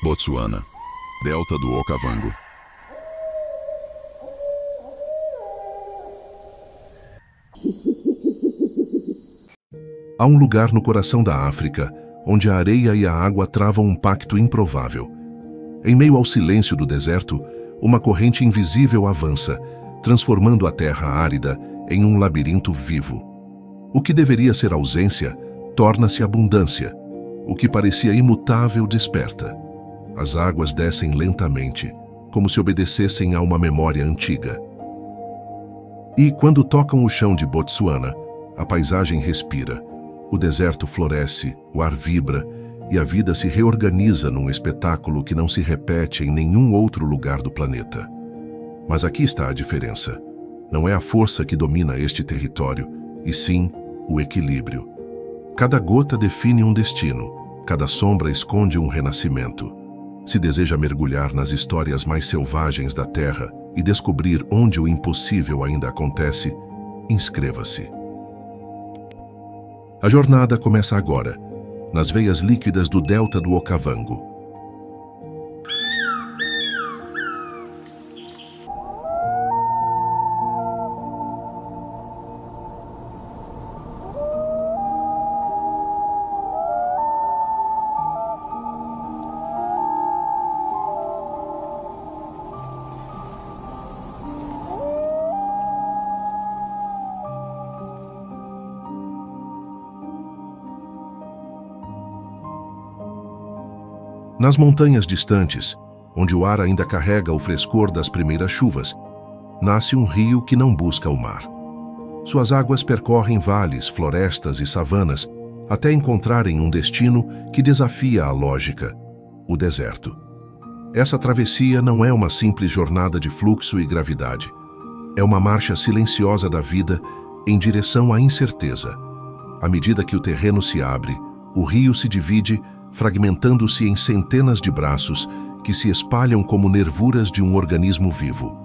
Botsuana, delta do Okavango. Há um lugar no coração da África onde a areia e a água travam um pacto improvável. Em meio ao silêncio do deserto, uma corrente invisível avança, transformando a terra árida em um labirinto vivo. O que deveria ser ausência torna-se abundância. O que parecia imutável desperta. As águas descem lentamente, como se obedecessem a uma memória antiga. E, quando tocam o chão de Botsuana, a paisagem respira, o deserto floresce, o ar vibra e a vida se reorganiza num espetáculo que não se repete em nenhum outro lugar do planeta. Mas aqui está a diferença. Não é a força que domina este território, e sim o equilíbrio. Cada gota define um destino, cada sombra esconde um renascimento. Se deseja mergulhar nas histórias mais selvagens da Terra e descobrir onde o impossível ainda acontece, inscreva-se. A jornada começa agora, nas veias líquidas do delta do Okavango. Nas montanhas distantes, onde o ar ainda carrega o frescor das primeiras chuvas, nasce um rio que não busca o mar. Suas águas percorrem vales, florestas e savanas, até encontrarem um destino que desafia a lógica, o deserto. Essa travessia não é uma simples jornada de fluxo e gravidade. É uma marcha silenciosa da vida em direção à incerteza. À medida que o terreno se abre, o rio se divide, fragmentando-se em centenas de braços que se espalham como nervuras de um organismo vivo.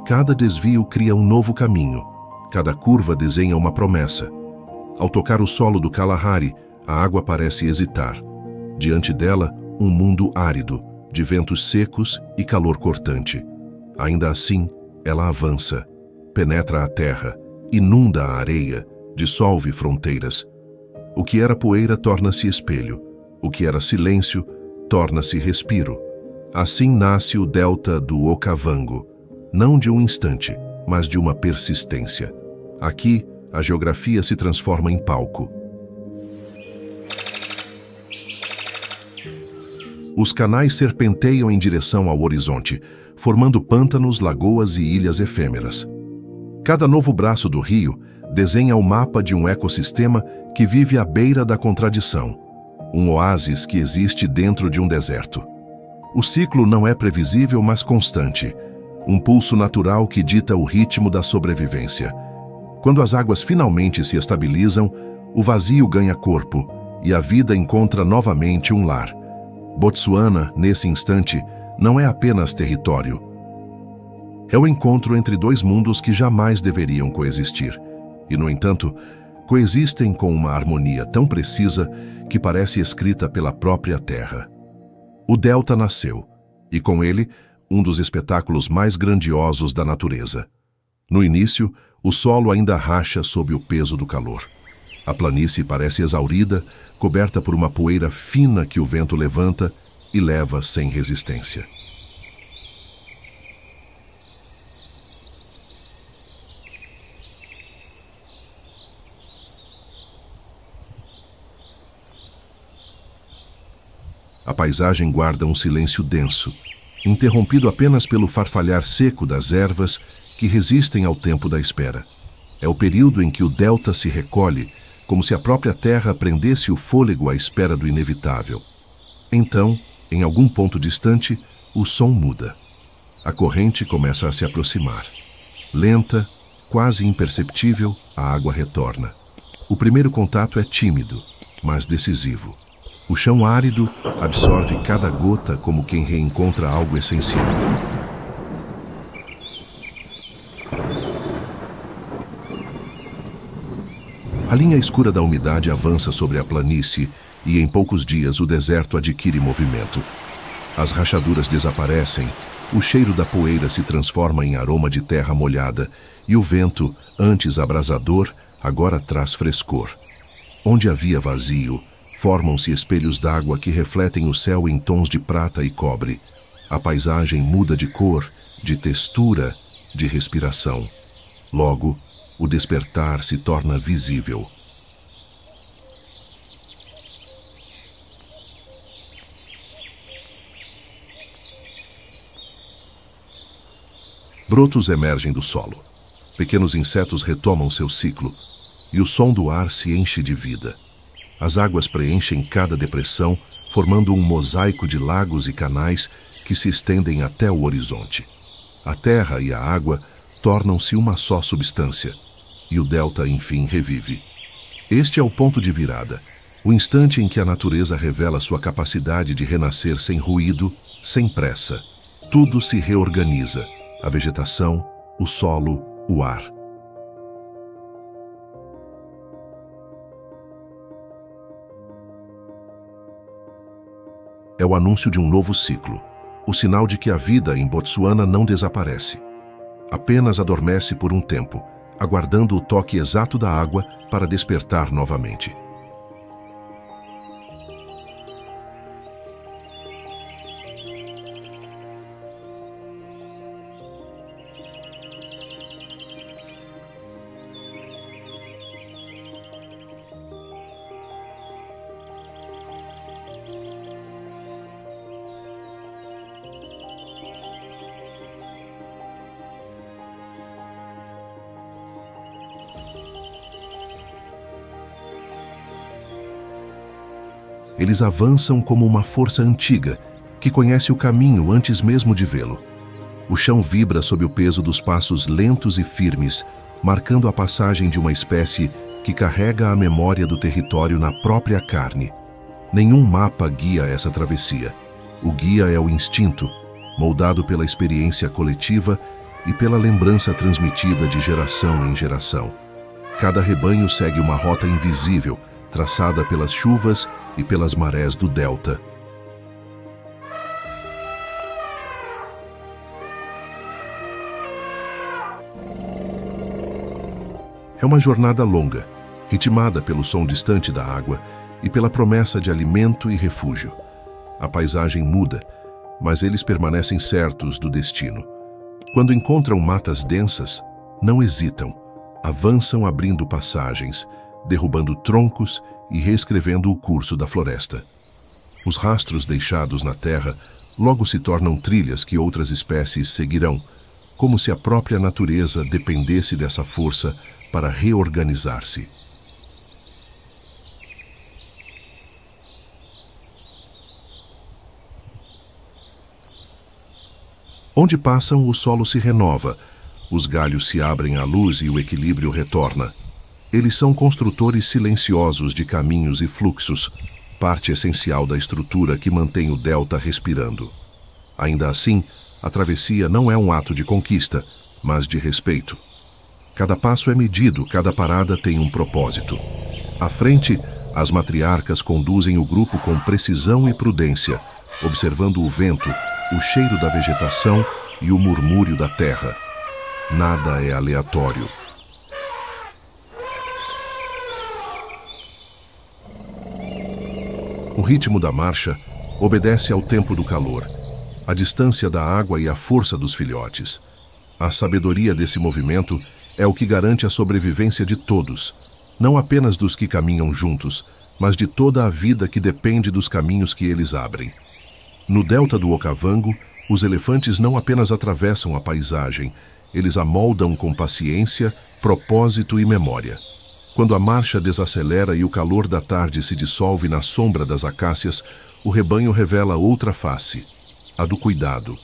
Cada desvio cria um novo caminho, cada curva desenha uma promessa. Ao tocar o solo do Kalahari, a água parece hesitar. Diante dela, um mundo árido, de ventos secos e calor cortante. Ainda assim, ela avança, penetra a terra, inunda a areia, dissolve fronteiras. O que era poeira torna-se espelho. O que era silêncio torna-se respiro. Assim nasce o delta do Okavango, não de um instante, mas de uma persistência. Aqui, a geografia se transforma em palco. Os canais serpenteiam em direção ao horizonte, formando pântanos, lagoas e ilhas efêmeras. Cada novo braço do rio desenha o mapa de um ecossistema que vive à beira da contradição, um oásis que existe dentro de um deserto. O ciclo não é previsível, mas constante, um pulso natural que dita o ritmo da sobrevivência. Quando as águas finalmente se estabilizam, o vazio ganha corpo e a vida encontra novamente um lar. Botsuana, nesse instante, não é apenas território. É o encontro entre dois mundos que jamais deveriam coexistir. E, no entanto, coexistem com uma harmonia tão precisa que parece escrita pela própria terra. O delta nasceu, e com ele, um dos espetáculos mais grandiosos da natureza. No início, o solo ainda racha sob o peso do calor. A planície parece exaurida, coberta por uma poeira fina que o vento levanta e leva sem resistência. A paisagem guarda um silêncio denso, interrompido apenas pelo farfalhar seco das ervas que resistem ao tempo da espera. É o período em que o delta se recolhe, como se a própria terra prendesse o fôlego à espera do inevitável. Então, em algum ponto distante, o som muda. A corrente começa a se aproximar. Lenta, quase imperceptível, a água retorna. O primeiro contato é tímido, mas decisivo. O chão árido absorve cada gota como quem reencontra algo essencial. A A linha escura da umidade avança sobre a planície e em poucos dias o deserto adquire movimento. As rachaduras desaparecem, o cheiro da poeira se transforma em aroma de terra molhada e o vento, antes abrasador, agora traz frescor. Onde havia vazio, formam-se espelhos d'água que refletem o céu em tons de prata e cobre. A paisagem muda de cor, de textura, de respiração. Logo, o despertar se torna visível. Brotos emergem do solo. Pequenos insetos retomam seu ciclo, e o som do ar se enche de vida. As águas preenchem cada depressão, formando um mosaico de lagos e canais que se estendem até o horizonte. A terra e a água tornam-se uma só substância, e o delta, enfim, revive. Este é o ponto de virada, o instante em que a natureza revela sua capacidade de renascer sem ruído, sem pressa. Tudo se reorganiza, a vegetação, o solo, o ar. É o anúncio de um novo ciclo, o sinal de que a vida em Botsuana não desaparece. Apenas adormece por um tempo, aguardando o toque exato da água para despertar novamente. Eles avançam como uma força antiga, que conhece o caminho antes mesmo de vê-lo. O chão vibra sob o peso dos passos lentos e firmes, marcando a passagem de uma espécie que carrega a memória do território na própria carne. Nenhum mapa guia essa travessia. O guia é o instinto, moldado pela experiência coletiva e pela lembrança transmitida de geração em geração. Cada rebanho segue uma rota invisível, traçada pelas chuvas e pelas marés do delta. É uma jornada longa, ritmada pelo som distante da água e pela promessa de alimento e refúgio. A paisagem muda, mas eles permanecem certos do destino. Quando encontram matas densas, não hesitam, avançam abrindo passagens, derrubando troncos e reescrevendo o curso da floresta. Os rastros deixados na terra logo se tornam trilhas que outras espécies seguirão, como se a própria natureza dependesse dessa força para reorganizar-se. Onde passam, o solo se renova, os galhos se abrem à luz e o equilíbrio retorna. Eles são construtores silenciosos de caminhos e fluxos, parte essencial da estrutura que mantém o delta respirando. Ainda assim, a travessia não é um ato de conquista, mas de respeito. Cada passo é medido, cada parada tem um propósito. À frente, as matriarcas conduzem o grupo com precisão e prudência, observando o vento, o cheiro da vegetação e o murmúrio da terra. Nada é aleatório. O ritmo da marcha obedece ao tempo do calor, à distância da água e à força dos filhotes. A sabedoria desse movimento é o que garante a sobrevivência de todos, não apenas dos que caminham juntos, mas de toda a vida que depende dos caminhos que eles abrem. No delta do Okavango, os elefantes não apenas atravessam a paisagem, eles a moldam com paciência, propósito e memória. Quando a marcha desacelera e o calor da tarde se dissolve na sombra das acácias, o rebanho revela outra face, a do cuidado.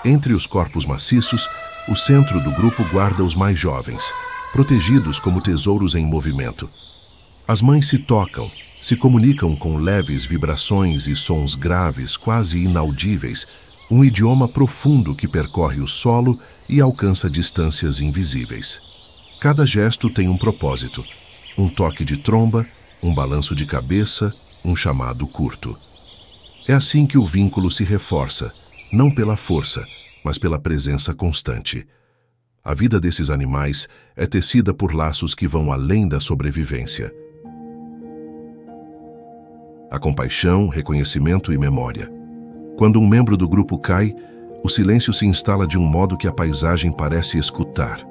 Entre os corpos maciços, o centro do grupo guarda os mais jovens, protegidos como tesouros em movimento. As mães se tocam, se comunicam com leves vibrações e sons graves, quase inaudíveis, um idioma profundo que percorre o solo e alcança distâncias invisíveis. Cada gesto tem um propósito: um toque de tromba, um balanço de cabeça, um chamado curto. É assim que o vínculo se reforça, não pela força, mas pela presença constante. A vida desses animais é tecida por laços que vão além da sobrevivência. A compaixão, reconhecimento e memória. Quando um membro do grupo cai, o silêncio se instala de um modo que a paisagem parece escutar.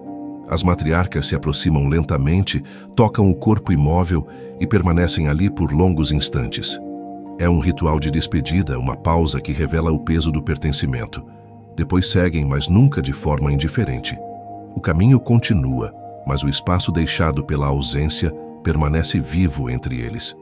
As matriarcas se aproximam lentamente, tocam o corpo imóvel e permanecem ali por longos instantes. É um ritual de despedida, uma pausa que revela o peso do pertencimento. Depois seguem, mas nunca de forma indiferente. O caminho continua, mas o espaço deixado pela ausência permanece vivo entre eles.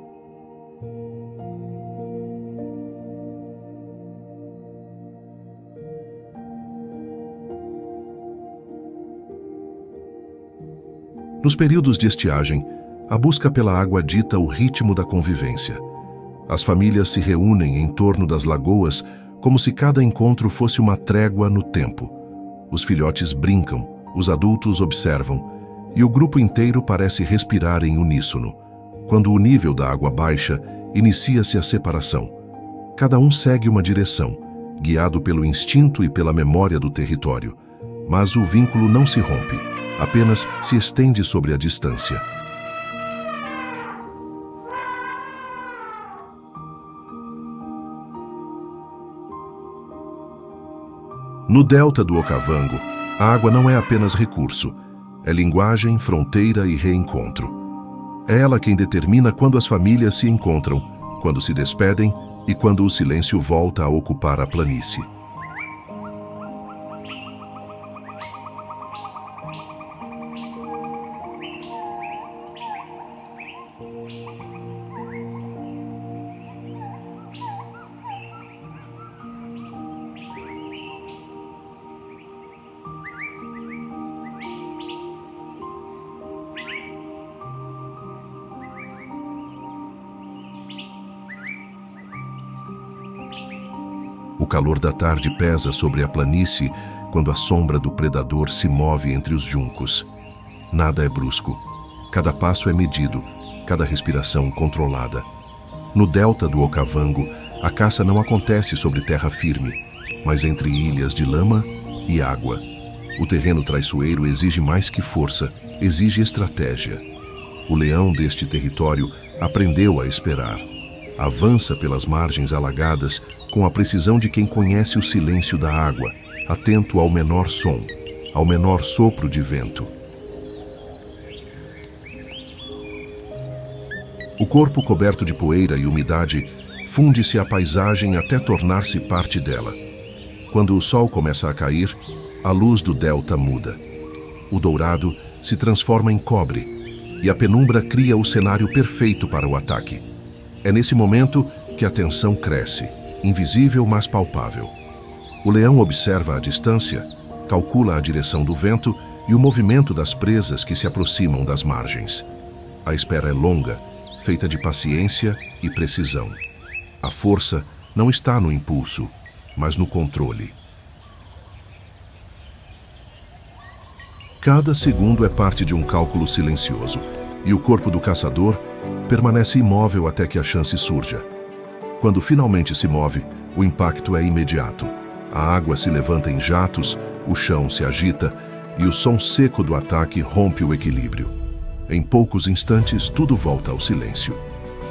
Nos períodos de estiagem, a busca pela água dita o ritmo da convivência. As famílias se reúnem em torno das lagoas como se cada encontro fosse uma trégua no tempo. Os filhotes brincam, os adultos observam, e o grupo inteiro parece respirar em uníssono. Quando o nível da água baixa, inicia-se a separação. Cada um segue uma direção, guiado pelo instinto e pela memória do território. Mas o vínculo não se rompe, apenas se estende sobre a distância. No delta do Okavango, a água não é apenas recurso, é linguagem, fronteira e reencontro. É ela quem determina quando as famílias se encontram, quando se despedem e quando o silêncio volta a ocupar a planície. O calor da tarde pesa sobre a planície quando a sombra do predador se move entre os juncos. Nada é brusco. Cada passo é medido, cada respiração controlada. No delta do Okavango, a caça não acontece sobre terra firme, mas entre ilhas de lama e água. O terreno traiçoeiro exige mais que força, exige estratégia. O leão deste território aprendeu a esperar. Avança pelas margens alagadas com a precisão de quem conhece o silêncio da água, atento ao menor som, ao menor sopro de vento. O corpo coberto de poeira e umidade funde-se à paisagem até tornar-se parte dela. Quando o sol começa a cair, a luz do delta muda. O dourado se transforma em cobre e a penumbra cria o cenário perfeito para o ataque. É nesse momento que a tensão cresce, invisível mas palpável. O leão observa a distância, calcula a direção do vento e o movimento das presas que se aproximam das margens. A espera é longa, feita de paciência e precisão. A força não está no impulso, mas no controle. Cada segundo é parte de um cálculo silencioso, e o corpo do caçador permanece imóvel até que a chance surja. Quando finalmente se move, o impacto é imediato. A água se levanta em jatos, o chão se agita e o som seco do ataque rompe o equilíbrio. Em poucos instantes, tudo volta ao silêncio.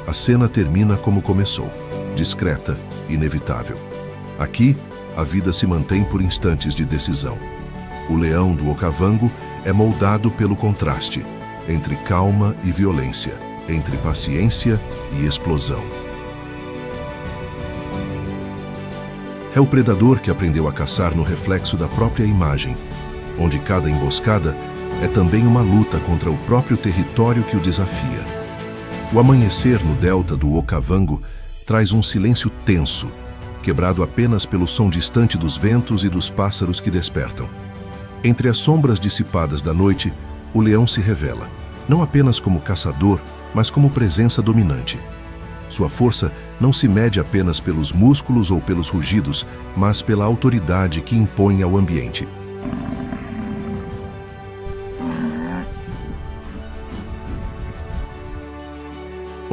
A cena termina como começou, discreta, inevitável. Aqui, a vida se mantém por instantes de decisão. O leão do Okavango é moldado pelo contraste entre calma e violência, entre paciência e explosão. É o predador que aprendeu a caçar no reflexo da própria imagem, onde cada emboscada é também uma luta contra o próprio território que o desafia. O amanhecer no delta do Okavango traz um silêncio tenso, quebrado apenas pelo som distante dos ventos e dos pássaros que despertam. Entre as sombras dissipadas da noite, o leão se revela, não apenas como caçador, mas como presença dominante. Sua força não se mede apenas pelos músculos ou pelos rugidos, mas pela autoridade que impõe ao ambiente.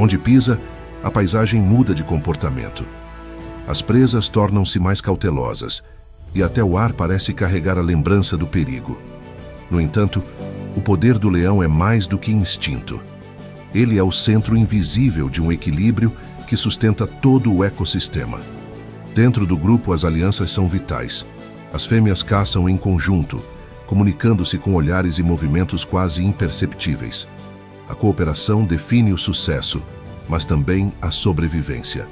Onde pisa, a paisagem muda de comportamento. As presas tornam-se mais cautelosas e até o ar parece carregar a lembrança do perigo. No entanto, o poder do leão é mais do que instinto. Ele é o centro invisível de um equilíbrio que sustenta todo o ecossistema. Dentro do grupo, as alianças são vitais. As fêmeas caçam em conjunto, comunicando-se com olhares e movimentos quase imperceptíveis. A cooperação define o sucesso, mas também a sobrevivência.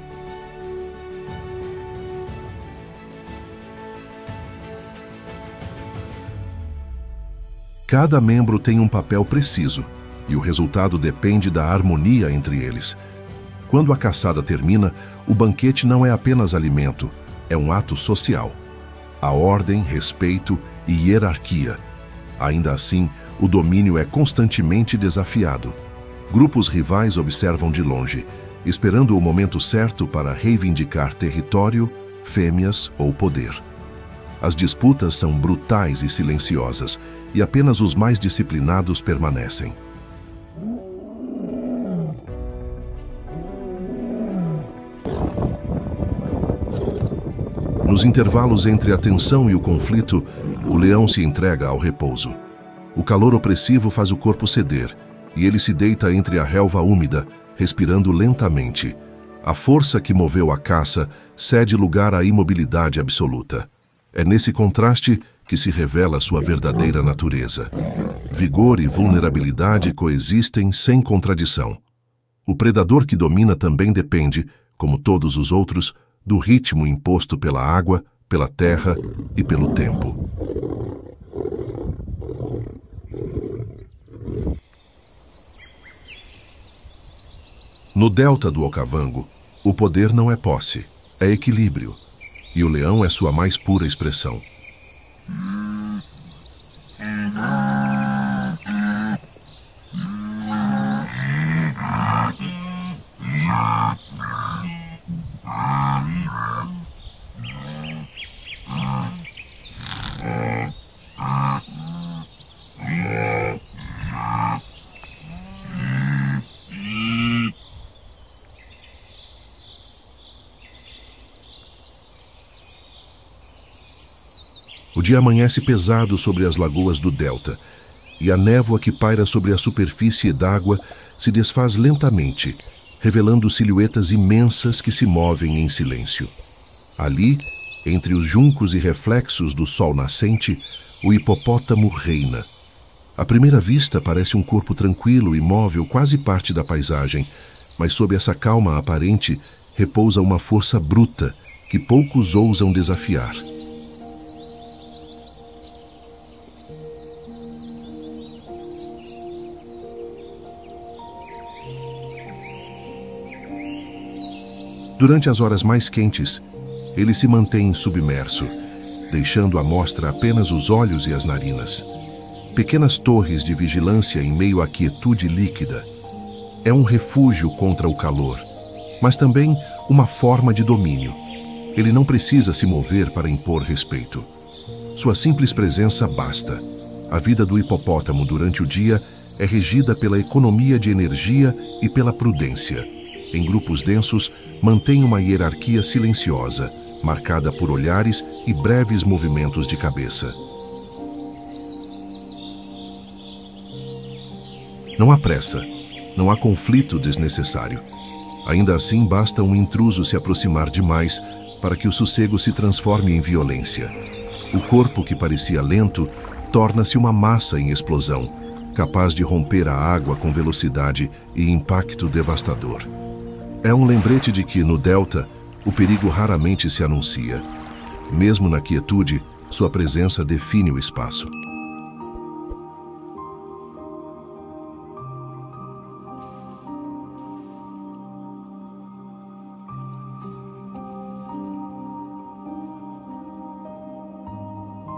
Cada membro tem um papel preciso, e o resultado depende da harmonia entre eles. Quando a caçada termina, o banquete não é apenas alimento, é um ato social. Há ordem, respeito e hierarquia. Ainda assim, o domínio é constantemente desafiado. Grupos rivais observam de longe, esperando o momento certo para reivindicar território, fêmeas ou poder. As disputas são brutais e silenciosas, e apenas os mais disciplinados permanecem. Nos intervalos entre a tensão e o conflito, o leão se entrega ao repouso. O calor opressivo faz o corpo ceder, e ele se deita entre a relva úmida, respirando lentamente. A força que moveu a caça cede lugar à imobilidade absoluta. É nesse contraste que se revela sua verdadeira natureza. Vigor e vulnerabilidade coexistem sem contradição. O predador que domina também depende, como todos os outros, do ritmo imposto pela água, pela terra e pelo tempo. No delta do Okavango, o poder não é posse, é equilíbrio, e o leão é sua mais pura expressão. O dia amanhece pesado sobre as lagoas do delta, e a névoa que paira sobre a superfície d'água se desfaz lentamente, revelando silhuetas imensas que se movem em silêncio. Ali, entre os juncos e reflexos do sol nascente, o hipopótamo reina. À primeira vista parece um corpo tranquilo e móvel, quase parte da paisagem, mas sob essa calma aparente repousa uma força bruta que poucos ousam desafiar. Durante as horas mais quentes, ele se mantém submerso, deixando à mostra apenas os olhos e as narinas. Pequenas torres de vigilância em meio à quietude líquida. É um refúgio contra o calor, mas também uma forma de domínio. Ele não precisa se mover para impor respeito. Sua simples presença basta. A vida do hipopótamo durante o dia é regida pela economia de energia e pela prudência. Em grupos densos, mantém uma hierarquia silenciosa, marcada por olhares e breves movimentos de cabeça. Não há pressa, não há conflito desnecessário. Ainda assim, basta um intruso se aproximar demais para que o sossego se transforme em violência. O corpo que parecia lento torna-se uma massa em explosão, capaz de romper a água com velocidade e impacto devastador. É um lembrete de que, no delta, o perigo raramente se anuncia. Mesmo na quietude, sua presença define o espaço.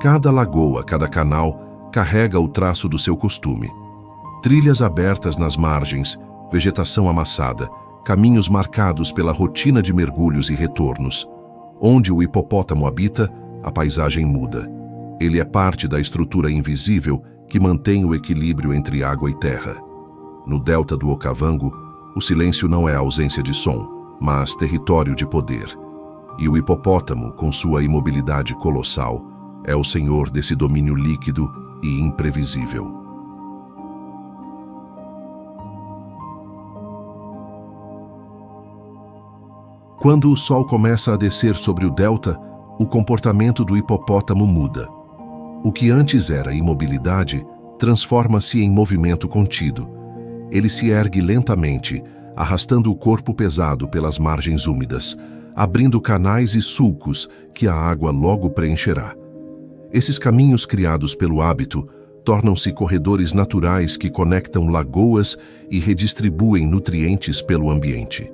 Cada lagoa, cada canal, carrega o traço do seu costume. Trilhas abertas nas margens, vegetação amassada, caminhos marcados pela rotina de mergulhos e retornos. Onde o hipopótamo habita, a paisagem muda. Ele é parte da estrutura invisível que mantém o equilíbrio entre água e terra. No delta do Okavango, O silêncio não é ausência de som, mas território de poder. E o hipopótamo, com sua imobilidade colossal, é o senhor desse domínio líquido e imprevisível. Quando o sol começa a descer sobre o delta, o comportamento do hipopótamo muda. O que antes era imobilidade transforma-se em movimento contido. Ele se ergue lentamente, arrastando o corpo pesado pelas margens úmidas, abrindo canais e sulcos que a água logo preencherá. Esses caminhos criados pelo hábito tornam-se corredores naturais que conectam lagoas e redistribuem nutrientes pelo ambiente.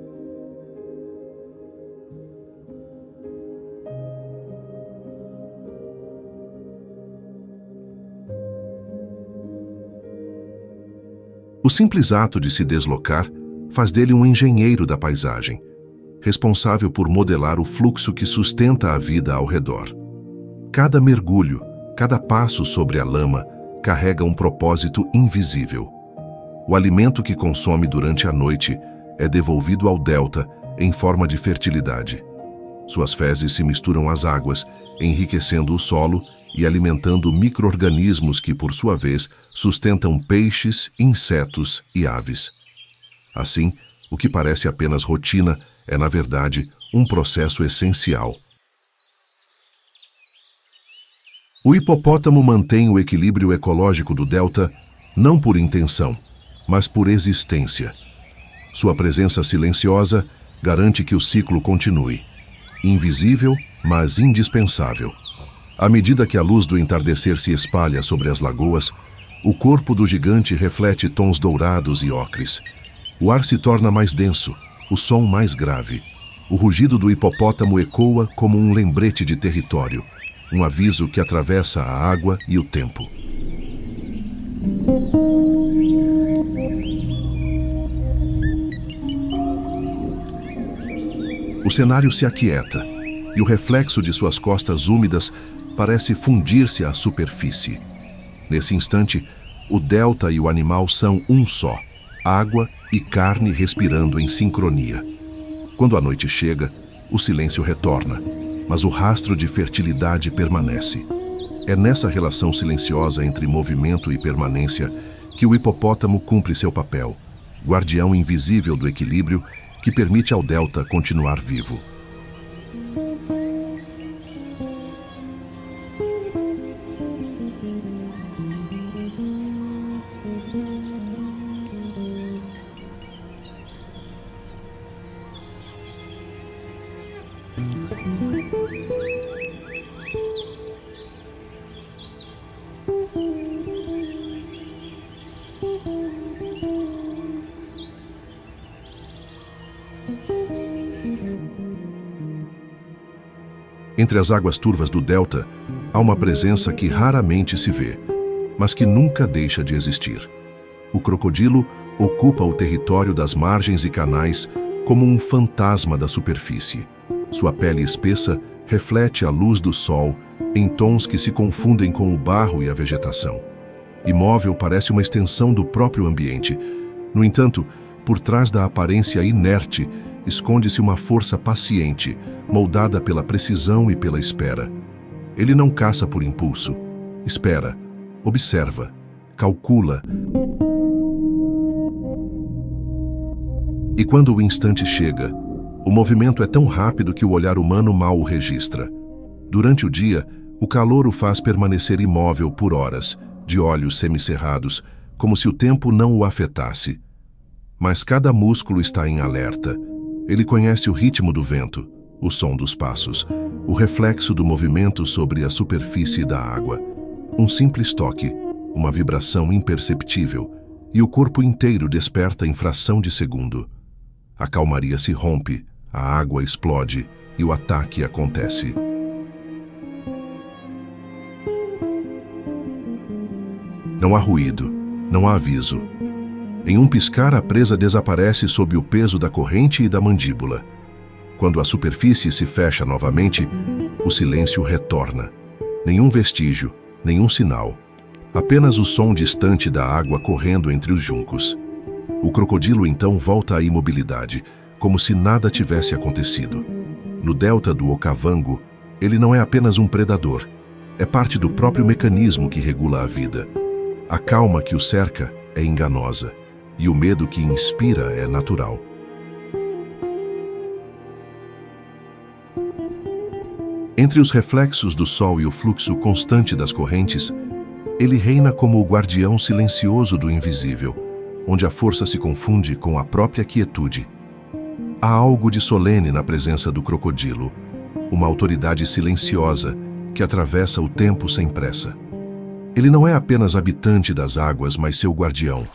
O simples ato de se deslocar faz dele um engenheiro da paisagem, responsável por modelar o fluxo que sustenta a vida ao redor. Cada mergulho, cada passo sobre a lama carrega um propósito invisível. O alimento que consome durante a noite é devolvido ao delta em forma de fertilidade. Suas fezes se misturam às águas, enriquecendo o solo e alimentando micro-organismos que, por sua vez, sustentam peixes, insetos e aves. Assim, o que parece apenas rotina é, na verdade, um processo essencial. O hipopótamo mantém o equilíbrio ecológico do delta não por intenção, mas por existência. Sua presença silenciosa garante que o ciclo continue. Invisível, mas indispensável. À medida que a luz do entardecer se espalha sobre as lagoas, o corpo do gigante reflete tons dourados e ocres. O ar se torna mais denso, o som mais grave. O rugido do hipopótamo ecoa como um lembrete de território, um aviso que atravessa a água e o tempo. O cenário se aquieta, e o reflexo de suas costas úmidas parece fundir-se à superfície. Nesse instante, o delta e o animal são um só, água e carne respirando em sincronia. Quando a noite chega, o silêncio retorna, mas o rastro de fertilidade permanece. É nessa relação silenciosa entre movimento e permanência que o hipopótamo cumpre seu papel, guardião invisível do equilíbrio que permite ao delta continuar vivo. Entre as águas turvas do delta, há uma presença que raramente se vê, mas que nunca deixa de existir. O crocodilo ocupa o território das margens e canais como um fantasma da superfície. Sua pele espessa reflete a luz do sol em tons que se confundem com o barro e a vegetação. Imóvel, parece uma extensão do próprio ambiente. No entanto, por trás da aparência inerte, esconde-se uma força paciente, moldada pela precisão e pela espera. Ele não caça por impulso. Espera, observa, calcula. E quando o instante chega, o movimento é tão rápido que o olhar humano mal o registra. Durante o dia, o calor o faz permanecer imóvel por horas, de olhos semicerrados, como se o tempo não o afetasse. Mas cada músculo está em alerta. Ele conhece o ritmo do vento, o som dos passos, o reflexo do movimento sobre a superfície da água. Um simples toque, uma vibração imperceptível, e o corpo inteiro desperta em fração de segundo. A calmaria se rompe, a água explode e o ataque acontece. Não há ruído, não há aviso. Em um piscar, a presa desaparece sob o peso da corrente e da mandíbula. Quando a superfície se fecha novamente, o silêncio retorna. Nenhum vestígio, nenhum sinal. Apenas o som distante da água correndo entre os juncos. O crocodilo então volta à imobilidade, como se nada tivesse acontecido. No delta do Okavango, ele não é apenas um predador, é parte do próprio mecanismo que regula a vida. A calma que o cerca é enganosa, e o medo que inspira é natural. Entre os reflexos do sol e o fluxo constante das correntes, ele reina como o guardião silencioso do invisível, onde a força se confunde com a própria quietude. Há algo de solene na presença do crocodilo, uma autoridade silenciosa que atravessa o tempo sem pressa. Ele não é apenas habitante das águas, mas seu guardião.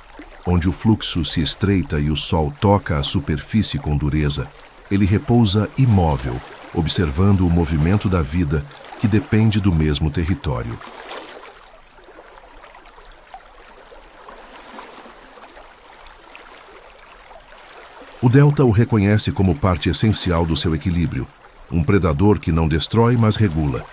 Onde o fluxo se estreita e o sol toca a superfície com dureza, ele repousa imóvel, observando o movimento da vida que depende do mesmo território. O delta o reconhece como parte essencial do seu equilíbrio, um predador que não destrói, mas regula.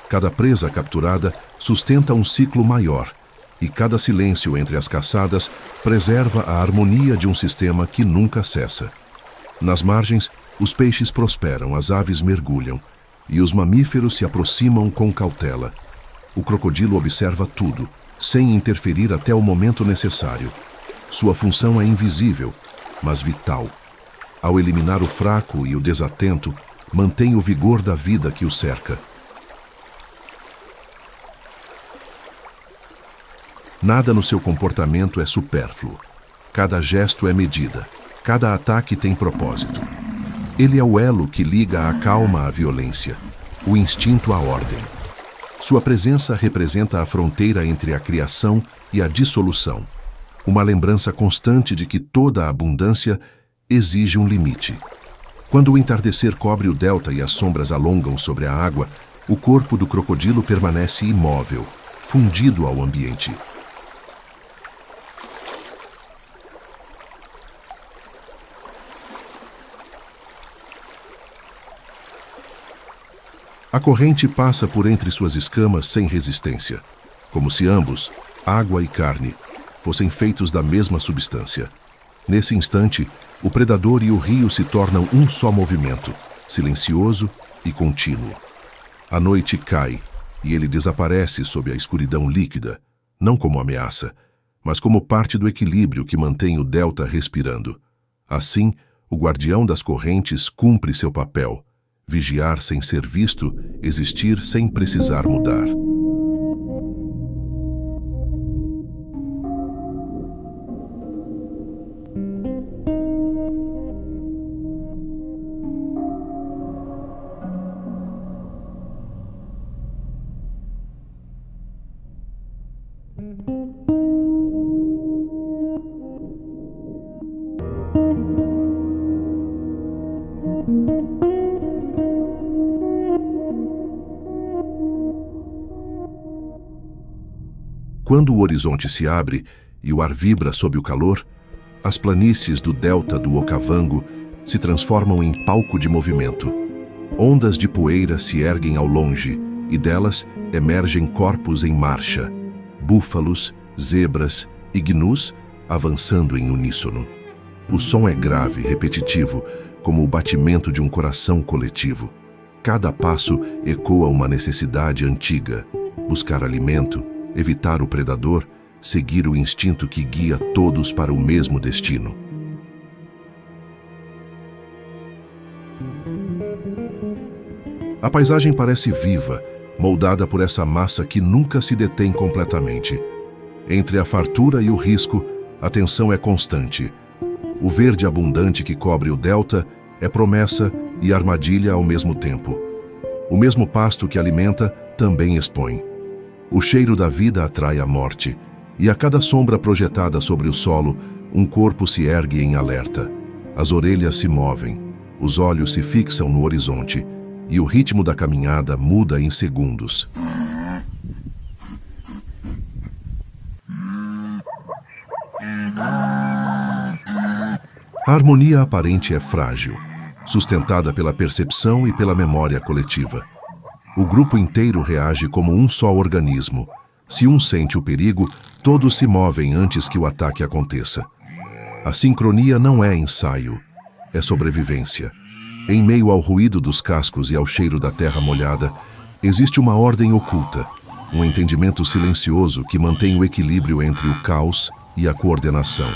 Cada presa capturada sustenta um ciclo maior, e cada silêncio entre as caçadas preserva a harmonia de um sistema que nunca cessa. Nas margens, os peixes prosperam, as aves mergulham, e os mamíferos se aproximam com cautela. O crocodilo observa tudo, sem interferir até o momento necessário. Sua função é invisível, mas vital. Ao eliminar o fraco e o desatento, mantém o vigor da vida que o cerca. Nada no seu comportamento é supérfluo. Cada gesto é medida. Cada ataque tem propósito. Ele é o elo que liga a calma à violência, o instinto à ordem. Sua presença representa a fronteira entre a criação e a dissolução, uma lembrança constante de que toda a abundância exige um limite. Quando o entardecer cobre o delta e as sombras alongam sobre a água, o corpo do crocodilo permanece imóvel, fundido ao ambiente. A corrente passa por entre suas escamas sem resistência, como se ambos, água e carne, fossem feitos da mesma substância. Nesse instante, o predador e o rio se tornam um só movimento, silencioso e contínuo. A noite cai e ele desaparece sob a escuridão líquida, não como ameaça, mas como parte do equilíbrio que mantém o delta respirando. Assim, o guardião das correntes cumpre seu papel: vigiar sem ser visto, existir sem precisar mudar. Quando o horizonte se abre e o ar vibra sob o calor, as planícies do delta do Okavango se transformam em palco de movimento. Ondas de poeira se erguem ao longe e delas emergem corpos em marcha, búfalos, zebras e gnus avançando em uníssono. O som é grave, repetitivo, como o batimento de um coração coletivo. Cada passo ecoa uma necessidade antiga: buscar alimento, evitar o predador, seguir o instinto que guia todos para o mesmo destino. A paisagem parece viva, moldada por essa massa que nunca se detém completamente. Entre a fartura e o risco, a tensão é constante. O verde abundante que cobre o delta é promessa e armadilha ao mesmo tempo. O mesmo pasto que alimenta também expõe. O cheiro da vida atrai a morte, e a cada sombra projetada sobre o solo, um corpo se ergue em alerta. As orelhas se movem, os olhos se fixam no horizonte, e o ritmo da caminhada muda em segundos. A harmonia aparente é frágil, sustentada pela percepção e pela memória coletiva. O grupo inteiro reage como um só organismo. Se um sente o perigo, todos se movem antes que o ataque aconteça. A sincronia não é ensaio, é sobrevivência. Em meio ao ruído dos cascos e ao cheiro da terra molhada, existe uma ordem oculta, um entendimento silencioso que mantém o equilíbrio entre o caos e a coordenação.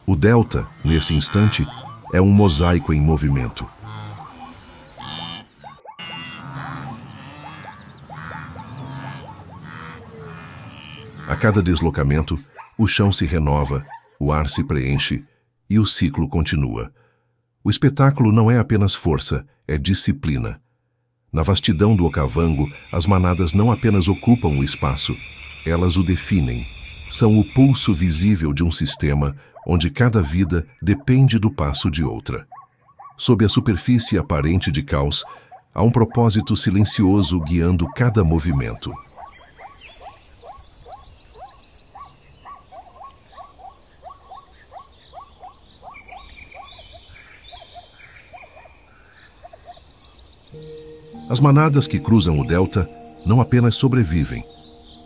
O Delta, nesse instante, é um mosaico em movimento. A cada deslocamento, o chão se renova, o ar se preenche e o ciclo continua. O espetáculo não é apenas força, é disciplina. Na vastidão do Okavango, as manadas não apenas ocupam o espaço, elas o definem. São o pulso visível de um sistema onde cada vida depende do passo de outra. Sob a superfície aparente de caos, há um propósito silencioso guiando cada movimento. As manadas que cruzam o delta não apenas sobrevivem,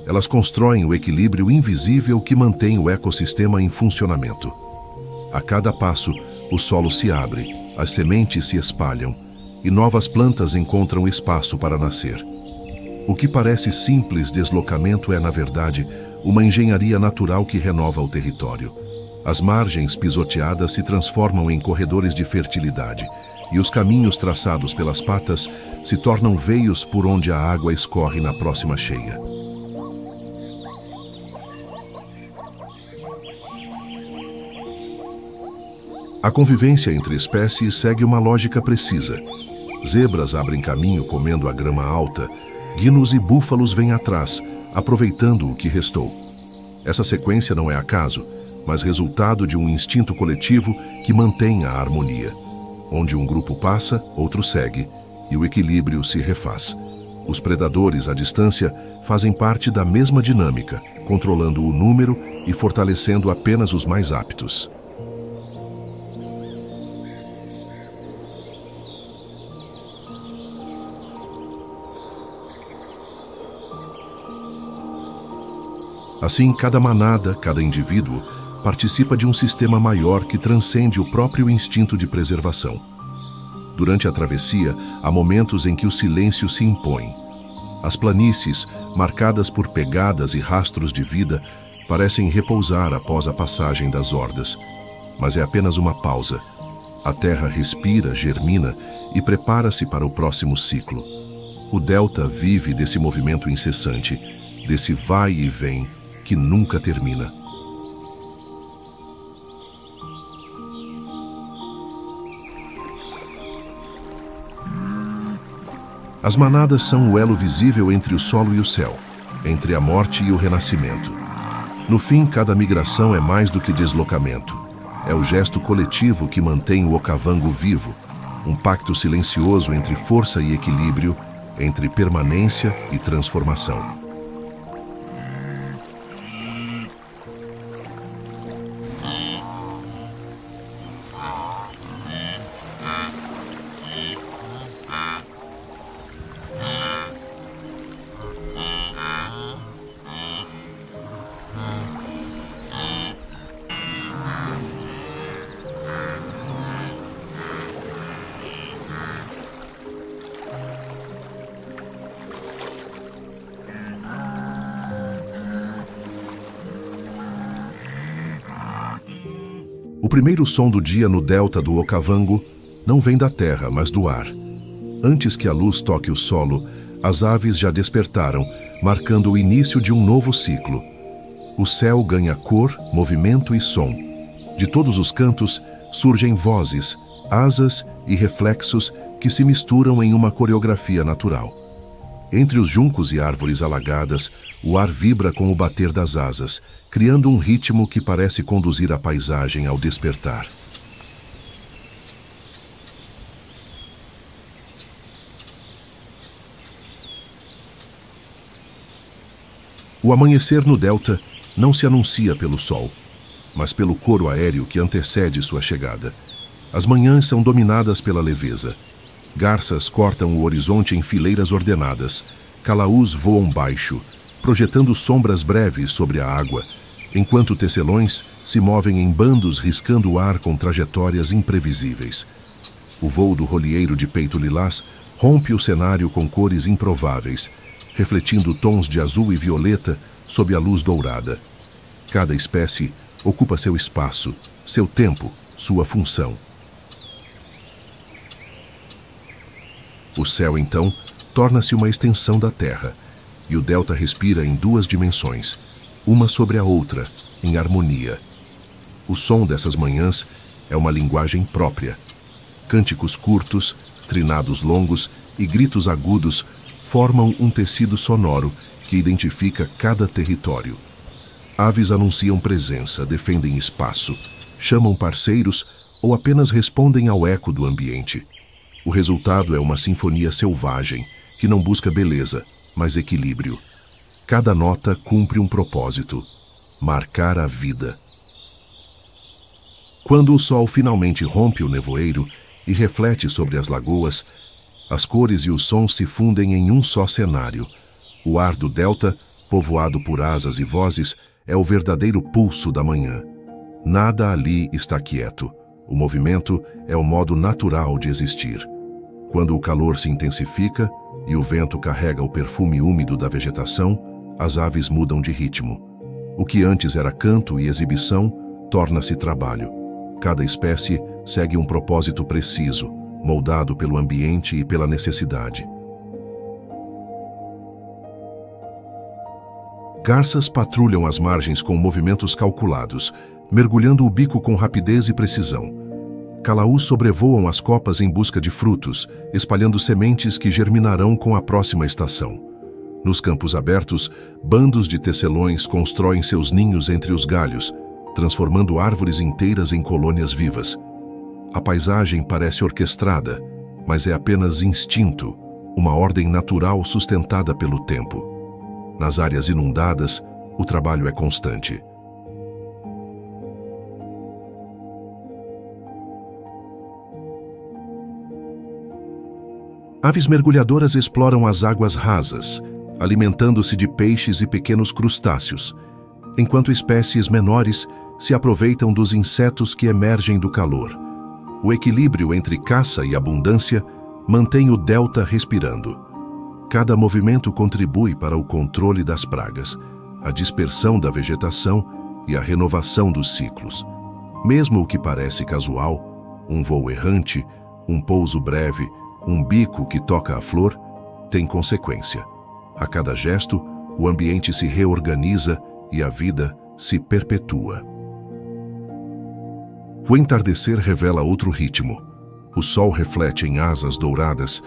elas constroem o equilíbrio invisível que mantém o ecossistema em funcionamento. A cada passo, o solo se abre, as sementes se espalham e novas plantas encontram espaço para nascer. O que parece simples deslocamento é, na verdade, uma engenharia natural que renova o território. As margens pisoteadas se transformam em corredores de fertilidade, e os caminhos traçados pelas patas se tornam veios por onde a água escorre na próxima cheia. A convivência entre espécies segue uma lógica precisa. Zebras abrem caminho comendo a grama alta, guinos e búfalos vêm atrás, aproveitando o que restou. Essa sequência não é acaso, mas resultado de um instinto coletivo que mantém a harmonia. Onde um grupo passa, outro segue, e o equilíbrio se refaz. Os predadores à distância fazem parte da mesma dinâmica, controlando o número e fortalecendo apenas os mais aptos. Assim, cada manada, cada indivíduo, participa de um sistema maior que transcende o próprio instinto de preservação. Durante a travessia, há momentos em que o silêncio se impõe. As planícies, marcadas por pegadas e rastros de vida, parecem repousar após a passagem das hordas. Mas é apenas uma pausa. A terra respira, germina e prepara-se para o próximo ciclo. O delta vive desse movimento incessante, desse vai e vem que nunca termina. As manadas são o elo visível entre o solo e o céu, entre a morte e o renascimento. No fim, cada migração é mais do que deslocamento. É o gesto coletivo que mantém o Okavango vivo, um pacto silencioso entre força e equilíbrio, entre permanência e transformação. O primeiro som do dia no delta do Okavango não vem da terra, mas do ar. Antes que a luz toque o solo, as aves já despertaram, marcando o início de um novo ciclo. O céu ganha cor, movimento e som. De todos os cantos surgem vozes, asas e reflexos que se misturam em uma coreografia natural. Entre os juncos e árvores alagadas, o ar vibra com o bater das asas, criando um ritmo que parece conduzir a paisagem ao despertar. O amanhecer no delta não se anuncia pelo sol, mas pelo coro aéreo que antecede sua chegada. As manhãs são dominadas pela leveza. Garças cortam o horizonte em fileiras ordenadas. Calaús voam baixo, projetando sombras breves sobre a água, enquanto tecelões se movem em bandos riscando o ar com trajetórias imprevisíveis. O voo do rolieiro de peito lilás rompe o cenário com cores improváveis, refletindo tons de azul e violeta sob a luz dourada. Cada espécie ocupa seu espaço, seu tempo, sua função. O céu, então, torna-se uma extensão da Terra, e o delta respira em duas dimensões, uma sobre a outra, em harmonia. O som dessas manhãs é uma linguagem própria. Cânticos curtos, trinados longos e gritos agudos formam um tecido sonoro que identifica cada território. Aves anunciam presença, defendem espaço, chamam parceiros ou apenas respondem ao eco do ambiente. O resultado é uma sinfonia selvagem, que não busca beleza, mas equilíbrio. Cada nota cumpre um propósito: marcar a vida. Quando o sol finalmente rompe o nevoeiro e reflete sobre as lagoas, as cores e os sons se fundem em um só cenário. O ar do delta, povoado por asas e vozes, é o verdadeiro pulso da manhã. Nada ali está quieto. O movimento é o modo natural de existir. Quando o calor se intensifica e o vento carrega o perfume úmido da vegetação, as aves mudam de ritmo. O que antes era canto e exibição torna-se trabalho. Cada espécie segue um propósito preciso, moldado pelo ambiente e pela necessidade. Garças patrulham as margens com movimentos calculados, mergulhando o bico com rapidez e precisão. Calaús sobrevoam as copas em busca de frutos, espalhando sementes que germinarão com a próxima estação. Nos campos abertos, bandos de tecelões constroem seus ninhos entre os galhos, transformando árvores inteiras em colônias vivas. A paisagem parece orquestrada, mas é apenas instinto, uma ordem natural sustentada pelo tempo. Nas áreas inundadas, o trabalho é constante. Aves mergulhadoras exploram as águas rasas, alimentando-se de peixes e pequenos crustáceos, enquanto espécies menores se aproveitam dos insetos que emergem do calor. O equilíbrio entre caça e abundância mantém o delta respirando. Cada movimento contribui para o controle das pragas, a dispersão da vegetação e a renovação dos ciclos. Mesmo o que parece casual, um voo errante, um pouso breve, um bico que toca a flor, tem consequência. A cada gesto, o ambiente se reorganiza e a vida se perpetua. O entardecer revela outro ritmo. O sol reflete em asas douradas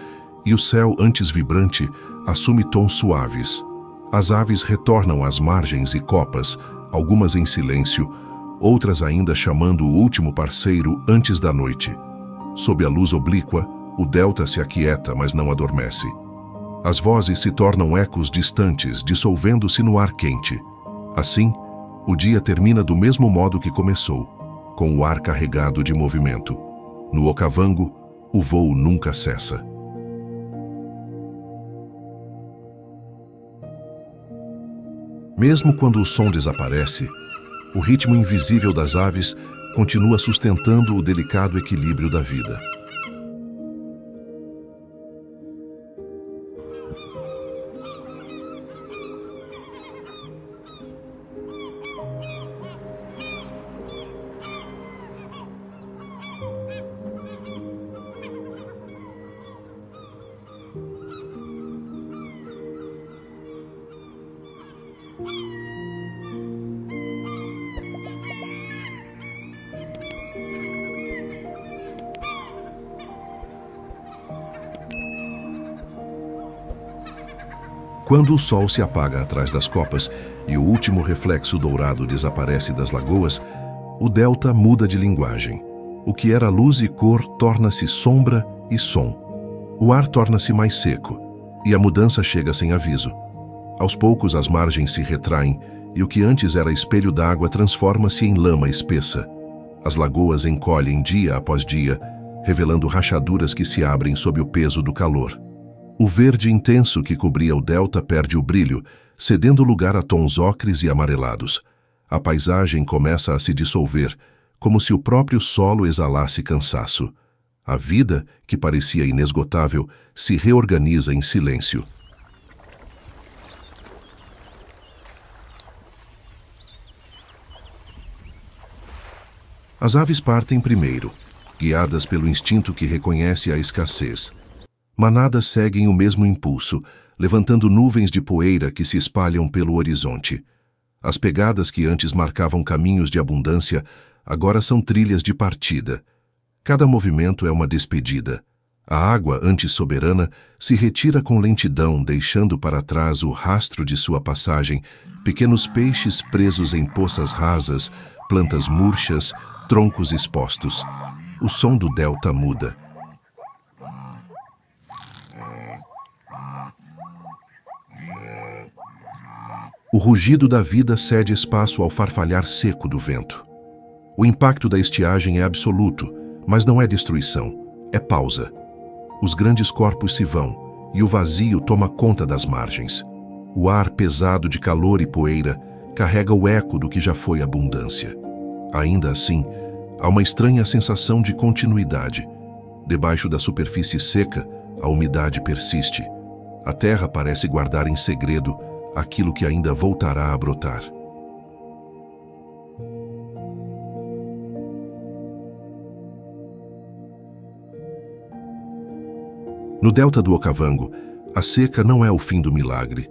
e o céu, antes vibrante, assume tons suaves. As aves retornam às margens e copas, algumas em silêncio, outras ainda chamando o último parceiro antes da noite. Sob a luz oblíqua, o delta se aquieta, mas não adormece. As vozes se tornam ecos distantes, dissolvendo-se no ar quente. Assim, o dia termina do mesmo modo que começou, com o ar carregado de movimento. No Okavango, o voo nunca cessa. Mesmo quando o som desaparece, o ritmo invisível das aves continua sustentando o delicado equilíbrio da vida. Quando o sol se apaga atrás das copas e o último reflexo dourado desaparece das lagoas, o delta muda de linguagem. O que era luz e cor torna-se sombra e som. O ar torna-se mais seco, e a mudança chega sem aviso. Aos poucos as margens se retraem, e o que antes era espelho d'água transforma-se em lama espessa. As lagoas encolhem dia após dia, revelando rachaduras que se abrem sob o peso do calor. O verde intenso que cobria o delta perde o brilho, cedendo lugar a tons ocres e amarelados. A paisagem começa a se dissolver, como se o próprio solo exalasse cansaço. A vida, que parecia inesgotável, se reorganiza em silêncio. As aves partem primeiro, guiadas pelo instinto que reconhece a escassez. Manadas seguem o mesmo impulso, levantando nuvens de poeira que se espalham pelo horizonte. As pegadas que antes marcavam caminhos de abundância, agora são trilhas de partida. Cada movimento é uma despedida. A água, antes soberana, se retira com lentidão, deixando para trás o rastro de sua passagem, pequenos peixes presos em poças rasas, plantas murchas, troncos expostos. O som do delta muda. O rugido da vida cede espaço ao farfalhar seco do vento. O impacto da estiagem é absoluto, mas não é destruição, é pausa. Os grandes corpos se vão, e o vazio toma conta das margens. O ar pesado de calor e poeira carrega o eco do que já foi abundância. Ainda assim, há uma estranha sensação de continuidade. Debaixo da superfície seca, a umidade persiste. A terra parece guardar em segredo aquilo que ainda voltará a brotar. No delta do Okavango, a seca não é o fim do milagre,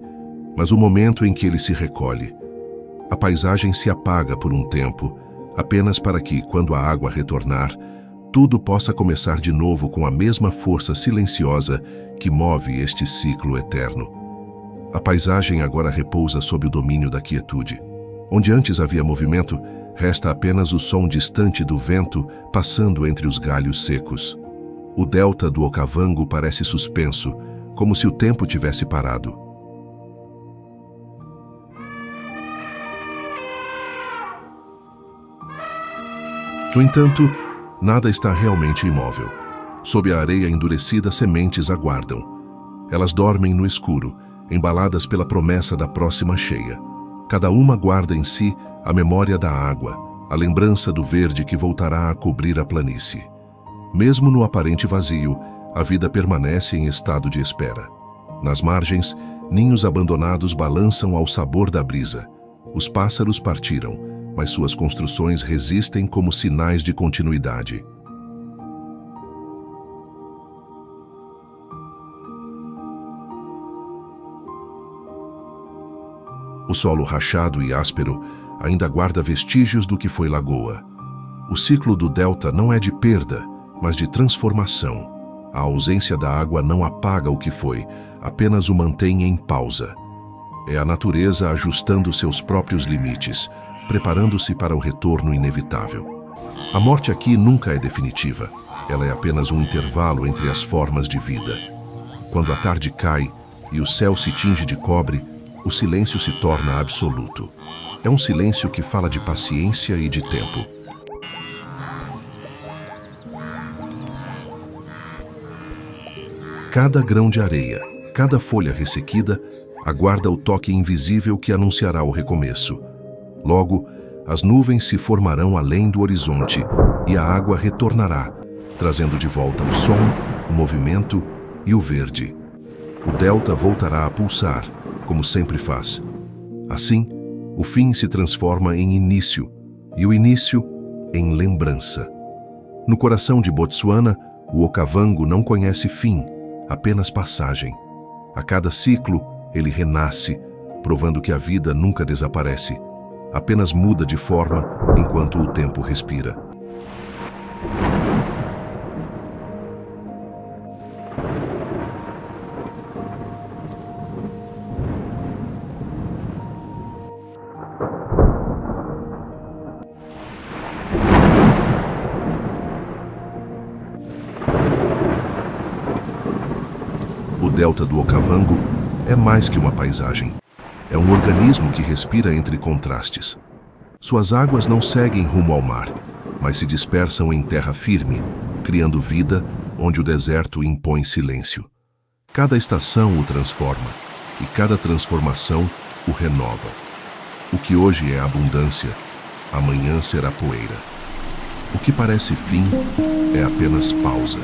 mas o momento em que ele se recolhe. A paisagem se apaga por um tempo, apenas para que, quando a água retornar, tudo possa começar de novo com a mesma força silenciosa que move este ciclo eterno. A paisagem agora repousa sob o domínio da quietude. Onde antes havia movimento, resta apenas o som distante do vento passando entre os galhos secos. O delta do Okavango parece suspenso, como se o tempo tivesse parado. No entanto, nada está realmente imóvel. Sob a areia endurecida, sementes aguardam. Elas dormem no escuro, embaladas pela promessa da próxima cheia. Cada uma guarda em si a memória da água, a lembrança do verde que voltará a cobrir a planície. Mesmo no aparente vazio, a vida permanece em estado de espera. Nas margens, ninhos abandonados balançam ao sabor da brisa. Os pássaros partiram, mas suas construções resistem como sinais de continuidade. O solo rachado e áspero ainda guarda vestígios do que foi lagoa. O ciclo do delta não é de perda, mas de transformação. A ausência da água não apaga o que foi, apenas o mantém em pausa. É a natureza ajustando seus próprios limites, preparando-se para o retorno inevitável. A morte aqui nunca é definitiva. Ela é apenas um intervalo entre as formas de vida. Quando a tarde cai e o céu se tinge de cobre, o silêncio se torna absoluto. É um silêncio que fala de paciência e de tempo. Cada grão de areia, cada folha ressequida, aguarda o toque invisível que anunciará o recomeço. Logo, as nuvens se formarão além do horizonte e a água retornará, trazendo de volta o som, o movimento e o verde. O delta voltará a pulsar, como sempre faz. Assim, o fim se transforma em início, e o início em lembrança. No coração de Botsuana, o Okavango não conhece fim, apenas passagem. A cada ciclo, ele renasce, provando que a vida nunca desaparece, apenas muda de forma enquanto o tempo respira. O delta do Okavango é mais que uma paisagem. É um organismo que respira entre contrastes. Suas águas não seguem rumo ao mar, mas se dispersam em terra firme, criando vida onde o deserto impõe silêncio. Cada estação o transforma, e cada transformação o renova. O que hoje é abundância, amanhã será poeira. O que parece fim é apenas pausa.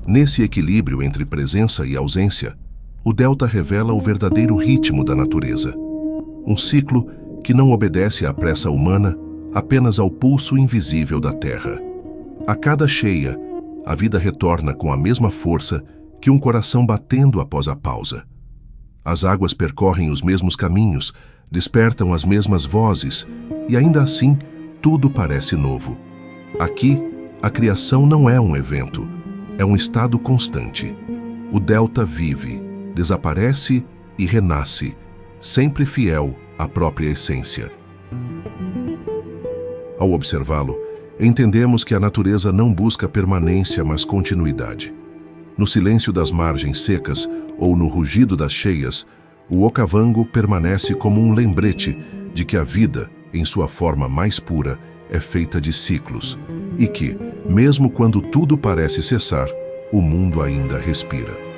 Nesse equilíbrio entre presença e ausência, o delta revela o verdadeiro ritmo da natureza. Um ciclo que não obedece à pressa humana, apenas ao pulso invisível da terra. A cada cheia, a vida retorna com a mesma força que um coração batendo após a pausa. As águas percorrem os mesmos caminhos, despertam as mesmas vozes, e ainda assim, tudo parece novo. Aqui, a criação não é um evento, é um estado constante. O delta vive, desaparece e renasce, sempre fiel à própria essência. Ao observá-lo, entendemos que a natureza não busca permanência, mas continuidade. No silêncio das margens secas ou no rugido das cheias, o Okavango permanece como um lembrete de que a vida, em sua forma mais pura, é feita de ciclos e que, mesmo quando tudo parece cessar, o mundo ainda respira.